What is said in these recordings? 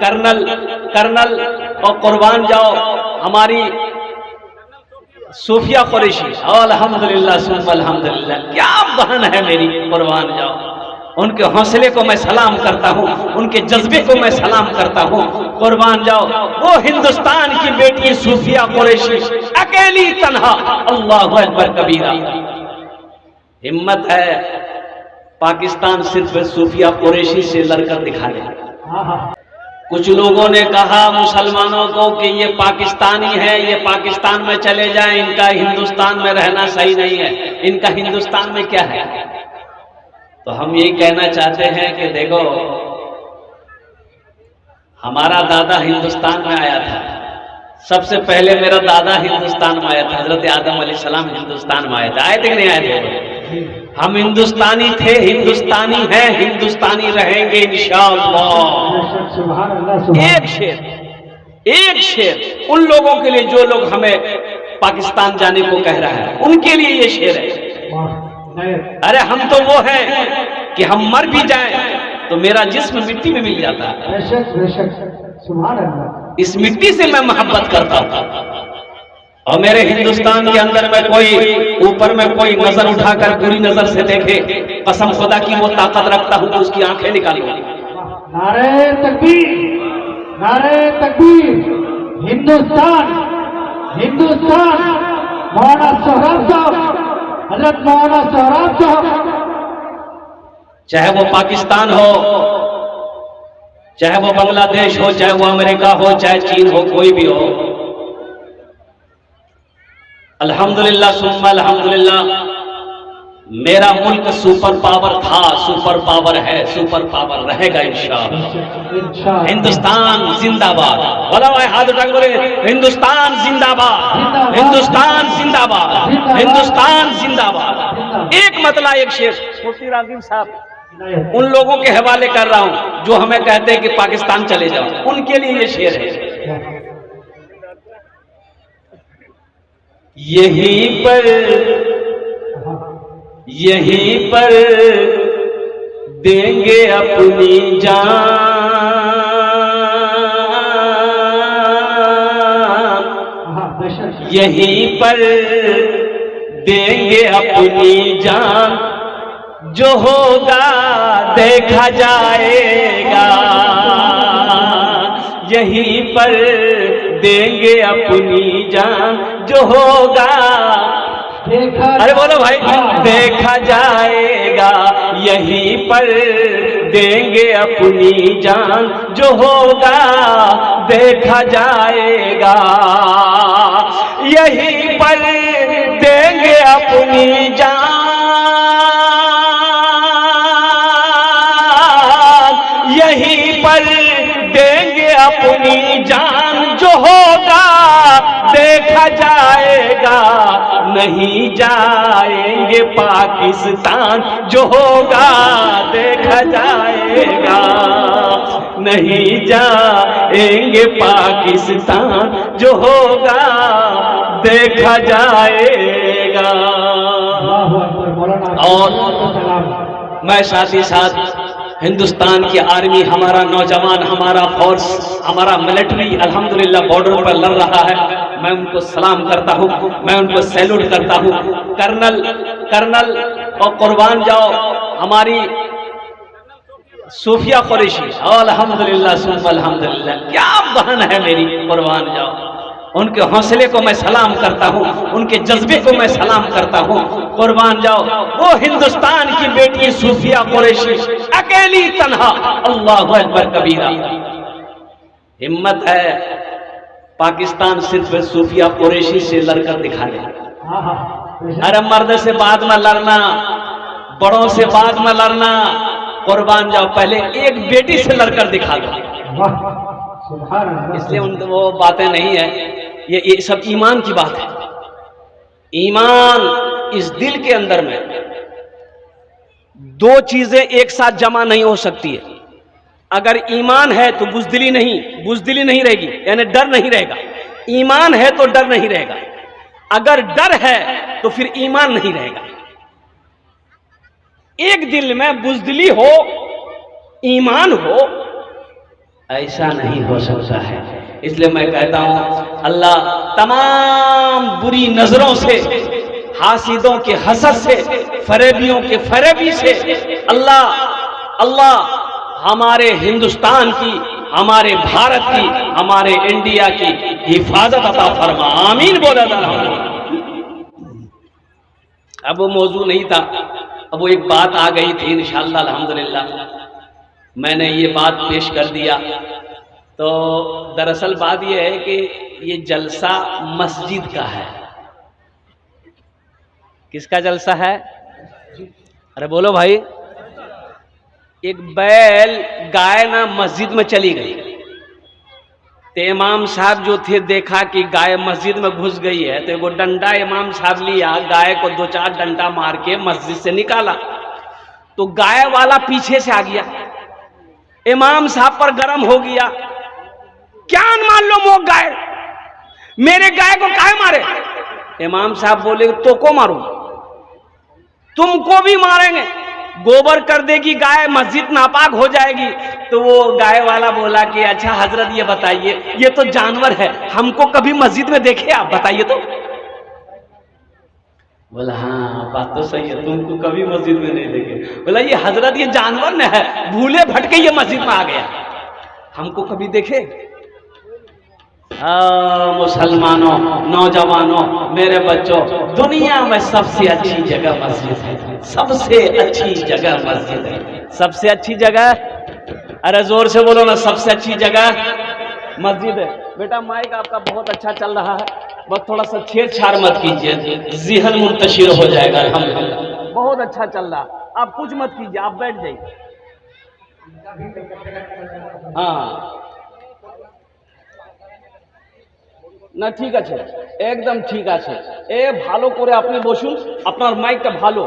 Colonel colonel और कुर्बान जाओ हमारी सूफिया कुरैशी। अल्हम्दुलिल्लाह सुम्मा अल्हम्दुलिल्लाह, क्या बहन है मेरी, कुर्बान जाओ। उनके हौसले को मैं सलाम करता हूँ, उनके जज्बे को मैं सलाम करता हूँ। कुर्बान जाओ वो हिंदुस्तान की बेटी सूफिया कुरैशी, अकेली तन्हा, अल्लाहु अकबर कबीरा। हिम्मत है पाकिस्तान सिर्फ सूफिया कुरैशी से लड़कर दिखा दे। कुछ लोगों ने कहा मुसलमानों को कि ये पाकिस्तानी है, ये पाकिस्तान में चले जाएं, इनका हिंदुस्तान में रहना सही नहीं है, इनका हिंदुस्तान में क्या है। तो हम यही कहना चाहते हैं कि देखो, हमारा दादा हिंदुस्तान में आया था, सबसे पहले मेरा दादा हिंदुस्तान में आया था, हजरत आदम अलैहिस्सलाम हिंदुस्तान में आए थे। आए थे कि नहीं आए थे? हम हिंदुस्तानी थे, हिंदुस्तानी हैं, हिंदुस्तानी रहेंगे इंशाअल्लाह। एक शेर उन लोगों के लिए जो लोग हमें पाकिस्तान जाने को कह रहा है, उनके लिए ये शेर है। अरे हम तो वो हैं कि हम मर भी जाएं तो मेरा जिस्म मिट्टी में मिल जाता है। इस मिट्टी से मैं मोहब्बत करता हूं। और मेरे हिंदुस्तान के अंदर में कोई ऊपर में कोई नजर उठाकर बुरी नजर से देखे, कसम खुदा की वो ताकत रखता हूं कि उसकी आंखें निकालूंगा। नारे तकबीर, नारे तकबीर। हिंदुस्तान, हिंदुस्तान। मौलाना सोहराब साहब, हजरत मौलाना सोहराब साहब। चाहे वो पाकिस्तान हो, चाहे वो बांग्लादेश हो, चाहे वो अमेरिका हो, चाहे चीन हो, कोई भी हो, अल्हम्दुलिल्लाह सुम्मा अल्हम्दुलिल्लाह, मेरा मुल्क सुपर पावर था, सुपर पावर है, सुपर पावर रहेगा इंशाअल्लाह। हिंदुस्तान जिंदाबाद। बोला भाई, हाथ उठा के बोले हिंदुस्तान जिंदाबाद, हिंदुस्तान जिंदाबाद, हिंदुस्तान जिंदाबाद। एक मतला एक शेर मुफ्ती राज़ी साहब उन लोगों के हवाले कर रहा हूं जो हमें कहते हैं कि पाकिस्तान चले जाओ, उनके लिए ये शेर है। यहीं पर देंगे अपनी जान, यहीं पर देंगे अपनी जान, जो होगा देखा जाएगा। यहीं पर देंगे अपनी जान, जो होगा अरे बोलो भाई, देखा जाएगा। यहीं पर देंगे अपनी जान, जो होगा देखा जाएगा। यहीं पर देंगे अपनी जान, यहीं पर देंगे अपनी जान, जो होगा देखा जाएगा। नहीं जाएंगे पाकिस्तान, जो होगा देखा जाएगा। नहीं जाएंगे पाकिस्तान, जो होगा देखा जाएगा। और मैं साथ ही साथ हिंदुस्तान की आर्मी, हमारा नौजवान, हमारा फोर्स, हमारा मिलिट्री अल्हम्दुलिल्लाह बॉर्डर पर लड़ रहा है, मैं उनको सलाम करता हूं, मैं उनको सैल्यूट करता हूं। कर्नल और कुर्बान जाओ हमारी सूफिया कुरैशी। अल्हम्दुलिल्लाह सुम्मा अल्हम्दुलिल्लाह, क्या बहन है मेरी, कुर्बान जाओ। उनके हौसले को मैं सलाम करता हूं, उनके जज्बे को मैं सलाम करता हूं। कुर्बान जाओ वो हिंदुस्तान की बेटी सूफिया कुरैशी, अकेली तन्हा, अल्लाहु अकबर कबीरा। हिम्मत है पाकिस्तान सिर्फ सूफिया कुरैशी से लड़कर दिखा दे। अरे मर्द से बाद में लड़ना, बड़ों से बाद में लड़ना, कुर्बान जाओ पहले एक बेटी से लड़कर दिखा दो। इसलिए उन वो बातें नहीं है, ये सब ईमान की बात है। ईमान इस दिल के अंदर में, दो चीजें एक साथ जमा नहीं हो सकती है। अगर ईमान है तो बुज़दिली नहीं रहेगी, यानी डर नहीं रहेगा। ईमान है तो डर नहीं रहेगा, अगर डर है तो फिर ईमान नहीं रहेगा। एक दिल में बुज़दिली हो, ईमान हो, ऐसा नहीं हो सकता है। इसलिए मैं कहता हूं अल्लाह तमाम बुरी नजरों से, हासिदों के हसद से, फरेबियों के फरेबी से अल्लाह हमारे हिंदुस्तान की, हमारे भारत की, हमारे इंडिया की हिफाजत अता फरमा। आमीन बोला था। अब वो मौजू नहीं था, अब वो एक बात आ गई थी। इंशाअल्लाह अल्हम्दुलिल्लाह मैंने ये बात पेश कर दिया। तो दरअसल बात यह है कि ये जलसा मस्जिद का है। किसका जलसा है? अरे बोलो भाई। एक बैल गाय ना मस्जिद में चली गई, तो इमाम साहब जो थे देखा कि गाय मस्जिद में घुस गई है, तो वो डंडा इमाम साहब लिया, गाय को 2-4 डंडा मार के मस्जिद से निकाला। तो गाय वाला पीछे से आ गया, इमाम साहब पर गरम हो गया। क्या मान लो मो गाय, मेरे गाय को काहे मारे? इमाम साहब बोले तो को मारो, तुमको भी मारेंगे, गोबर कर देगी गाय, मस्जिद नापाक हो जाएगी। तो वो गाय वाला बोला कि अच्छा हजरत ये बताइए, ये तो जानवर है, हमको कभी मस्जिद में देखे आप, बताइए तो। बोला हाँ बात तो सही है, तुमको कभी मस्जिद में नहीं देखे। बोला ये हजरत ये जानवर न है, भूले भटके ये मस्जिद में आ गया, हमको कभी देखे? मुसलमानों, नौजवानों, मेरे बच्चों, दुनिया में सबसे अच्छी जगह मस्जिद है। सबसे अच्छी जगह मस्जिद है। सबसे अच्छी जगह, अरे जोर से बोलो ना, सबसे अच्छी जगह मस्जिद है। बेटा माइक आपका बहुत अच्छा चल रहा है, बस थोड़ा सा छेड़छाड़ मत कीजिए, ज़हन मुंतशिर हो जाएगा। अल्हम्दुलिल्लाह बहुत अच्छा चल रहा, आप कुछ मत कीजिए, आप बैठ जाइए। हाँ না ঠিক আছে, একদম ঠিক আছে। এ ভালো করে আপনি বসুন, আপনার মাইকটা ভালো,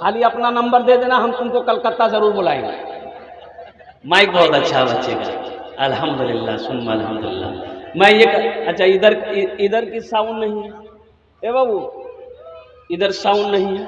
खाली अपना नंबर दे देना, हम तुमको कलकत्ता जरूर बुलाएंगे। माइक बहुत अच्छा बच्चे का, अल्हम्दुलिल्लाह सुम्मा अल्हम्दुलिल्लाह। मैं ये अच्छा इधर की साउंड नहीं है, ए बाबू इधर साउंड नहीं है,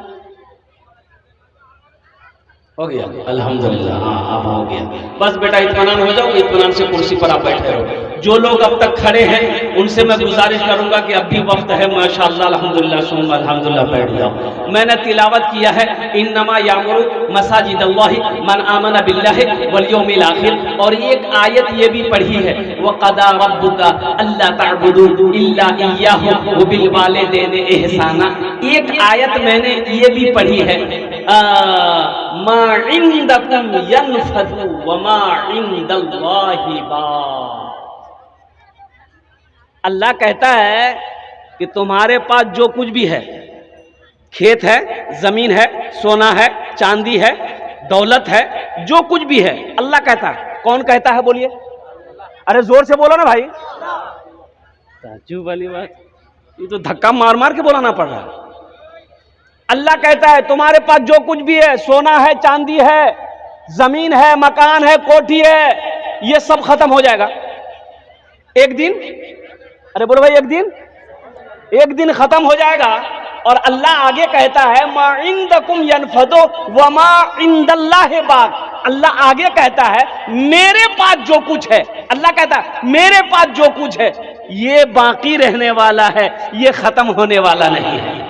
हो गया अल्हम्दुलिल्लाह। हाँ अब हो गया, बस बेटा इत्मीनान हो जाओ, इत्मीनान से कुर्सी पर आप बैठे रहो। जो लोग अब तक खड़े हैं उनसे मैं गुजारिश करूंगा कि अब भी वक्त है, माशाअल्लाह अल्हम्दुलिल्लाह सुम्मा अल्हम्दुलिल्लाह बैठ जाओ। मैंने तिलावत किया है इन्नमा यामुरु मसाजिदल्लाहि मन आमना बिल्लाहि वल यौमिल आखिर, और एक आयत ये भी पढ़ी है वक़दा रब्बुका अल्ला तअबुदू इल्ला इय्याहु व बिल वालिदैनि इहसाना। एक आयत मैंने ये भी पढ़ी है मा इंदकुम यनफदु व मा इंदल्लाहि बाक़। अल्लाह कहता है कि तुम्हारे पास जो कुछ भी है, खेत है, जमीन है, सोना है, चांदी है, दौलत है, जो कुछ भी है, अल्लाह कहता है। कौन कहता है बोलिए? अरे जोर से बोलो ना भाई, ताज्जुब वाली बात, ये तो धक्का मार मार के बोलाना पड़ रहा है। अल्लाह कहता है तुम्हारे पास जो कुछ भी है, सोना है, चांदी है, जमीन है, मकान है, कोठी है, ये सब खत्म हो जाएगा एक दिन। अरे बोलो भाई एक दिन खत्म हो जाएगा। और अल्लाह आगे कहता है मा इंदकुम यनफदो व मा इंदल्लाहि बाक़। अल्लाह आगे कहता है मेरे पास जो कुछ है, अल्लाह कहता है मेरे पास जो कुछ है ये बाकी रहने वाला है, ये खत्म होने वाला नहीं है।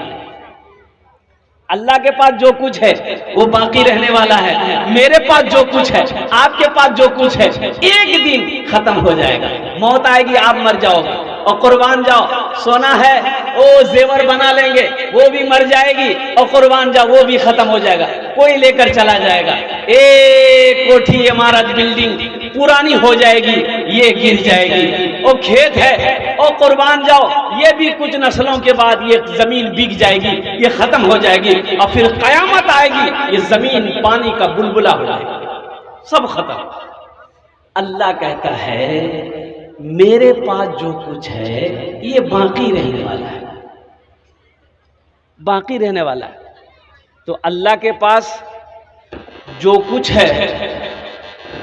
अल्लाह के पास जो कुछ है वो बाकी रहने वाला है, मेरे पास जो कुछ है, आपके पास जो कुछ है, एक दिन खत्म हो जाएगा। मौत आएगी, आप मर जाओगे और कुर्बान जाओ। सोना है वो जेवर बना लेंगे, वो भी मर जाएगी, और कुर्बान जाओ वो भी खत्म हो जाएगा, कोई लेकर चला जाएगा। एक कोठी, इमारत, बिल्डिंग पुरानी हो जाएगी, ये गिर जाएगी। और खेत है और कुर्बान जाओ, ये भी कुछ नस्लों के बाद ये जमीन बिक जाएगी, ये खत्म हो जाएगी, और फिर कयामत आएगी, ये जमीन पानी का बुलबुला हो जाएगा, सब खत्म। अल्लाह कहता है मेरे पास जो कुछ है ये बाकी रहने वाला है, बाकी रहने वाला है। तो अल्लाह के पास जो कुछ है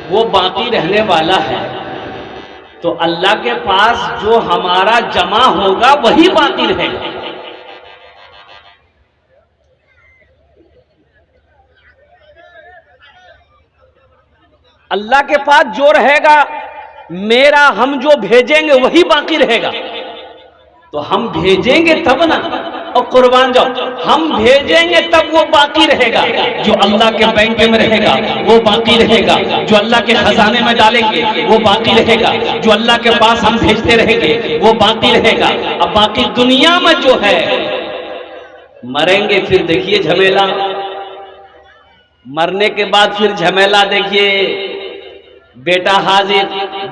वो बाकी रहने वाला है, तो अल्लाह के पास जो हमारा जमा होगा वही बाकी रहेगा। अल्लाह के पास जो रहेगा मेरा हम जो भेजेंगे वही बाकी रहेगा। तो हम भेजेंगे तब ना, और कुर्बान जाओ, हम भेजेंगे तब वो बाकी रहेगा। जो अल्लाह के बैंक में रहेगा वो बाकी रहेगा, जो अल्लाह के खजाने में डालेंगे वो बाकी रहेगा, जो अल्लाह के पास हम भेजते रहेंगे वो बाकी रहेगा। अब बाकी दुनिया में जो है, मरेंगे फिर देखिए झमेला, मरने के बाद फिर झमेला देखिए, बेटा हाजिर,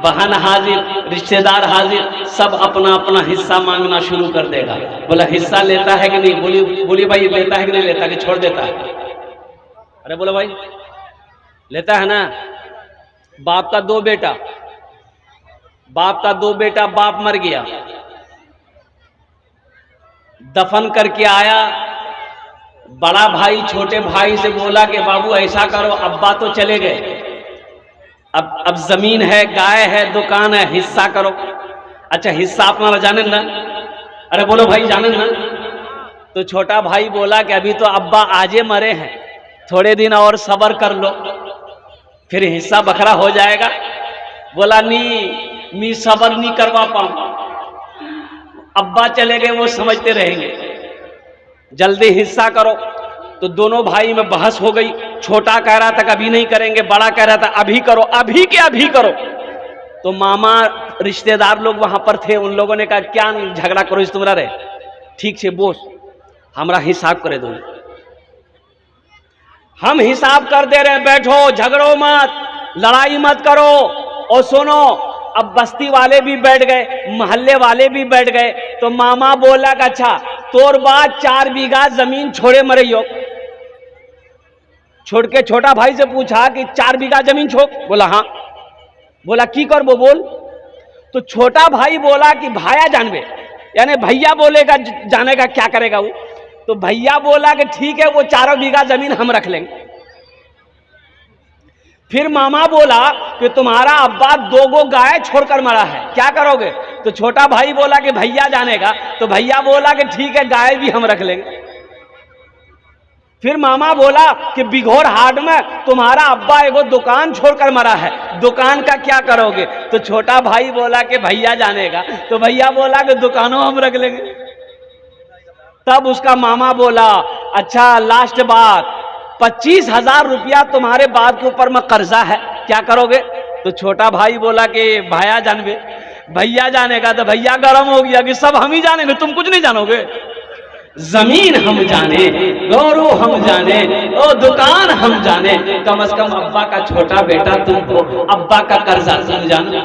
बहन हाजिर, रिश्तेदार हाजिर, सब अपना अपना हिस्सा मांगना शुरू कर देगा। बोला हिस्सा लेता है कि नहीं? बोली भाई लेता है कि नहीं लेता, कि छोड़ देता है? अरे बोलो भाई लेता है ना। बाप का दो बेटा, बाप मर गया, दफन करके आया, बड़ा भाई छोटे भाई से बोला कि बाबू ऐसा करो, अब्बा तो चले गए, अब जमीन है, गाय है, दुकान है, हिस्सा करो। अच्छा हिस्सा अपना जाने ना? अरे बोलो भाई जाने ना। तो छोटा भाई बोला कि अभी तो अब्बा आजे मरे हैं, थोड़े दिन और सब्र कर लो, फिर हिस्सा बखरा हो जाएगा। बोला नहीं, मैं सब्र नहीं करवा पाऊं, अब्बा चले गए वो समझते रहेंगे, जल्दी हिस्सा करो। तो दोनों भाई में बहस हो गई। छोटा कह रहा था कि अभी नहीं करेंगे, बड़ा कह रहा था अभी करो, अभी के अभी करो। तो मामा रिश्तेदार लोग वहां पर थे, उन लोगों ने कहा क्या झगड़ा करो इस तुम्हारा रे, ठीक से बोस, हमरा हिसाब करे दो, हम हिसाब कर दे रहे, बैठो, झगड़ो मत, लड़ाई मत करो। और सुनो, अब बस्ती वाले भी बैठ गए, मोहल्ले वाले भी बैठ गए। तो मामा बोला कि अच्छा तोर बात 4 बीघा जमीन छोड़े मरियो। छोड़ के छोटा भाई से पूछा कि 4 बीघा जमीन छोड़? बोला हाँ। बोला की कर वो बोल? तो छोटा भाई बोला कि भाया जानवे, यानी भैया बोलेगा जाने का क्या करेगा वो। तो भैया बोला कि ठीक है वो 4 बीघा जमीन हम रख लेंगे। फिर मामा बोला कि तुम्हारा अब्बा 2 गो गाय छोड़कर मरा है, क्या करोगे? तो छोटा भाई बोला कि भैया जानेगा। तो भैया बोला कि ठीक है गाय भी हम रख लेंगे। फिर मामा बोला कि बिघोर हाट में तुम्हारा अब्बा एगो दुकान छोड़कर मरा है, दुकान का क्या करोगे? तो छोटा भाई बोला कि भैया जानेगा। तो भैया बोला कि दुकानों हम रख लेंगे। तब उसका मामा बोला अच्छा लास्ट बात, 25,000 रुपया तुम्हारे बाप के ऊपर में कर्जा है, क्या करोगे? तो छोटा भाई बोला कि भैया जानवे, भैया जानेगा। तो भैया गर्म हो गया कि सब हम ही जानेंगे, तुम कुछ नहीं जानोगे। जमीन हम जाने, गौरव हम जाने, ओ दुकान हम जाने, कम से कम अब्बा का छोटा बेटा तुमको अब्बा का कर्जा तुम जानो।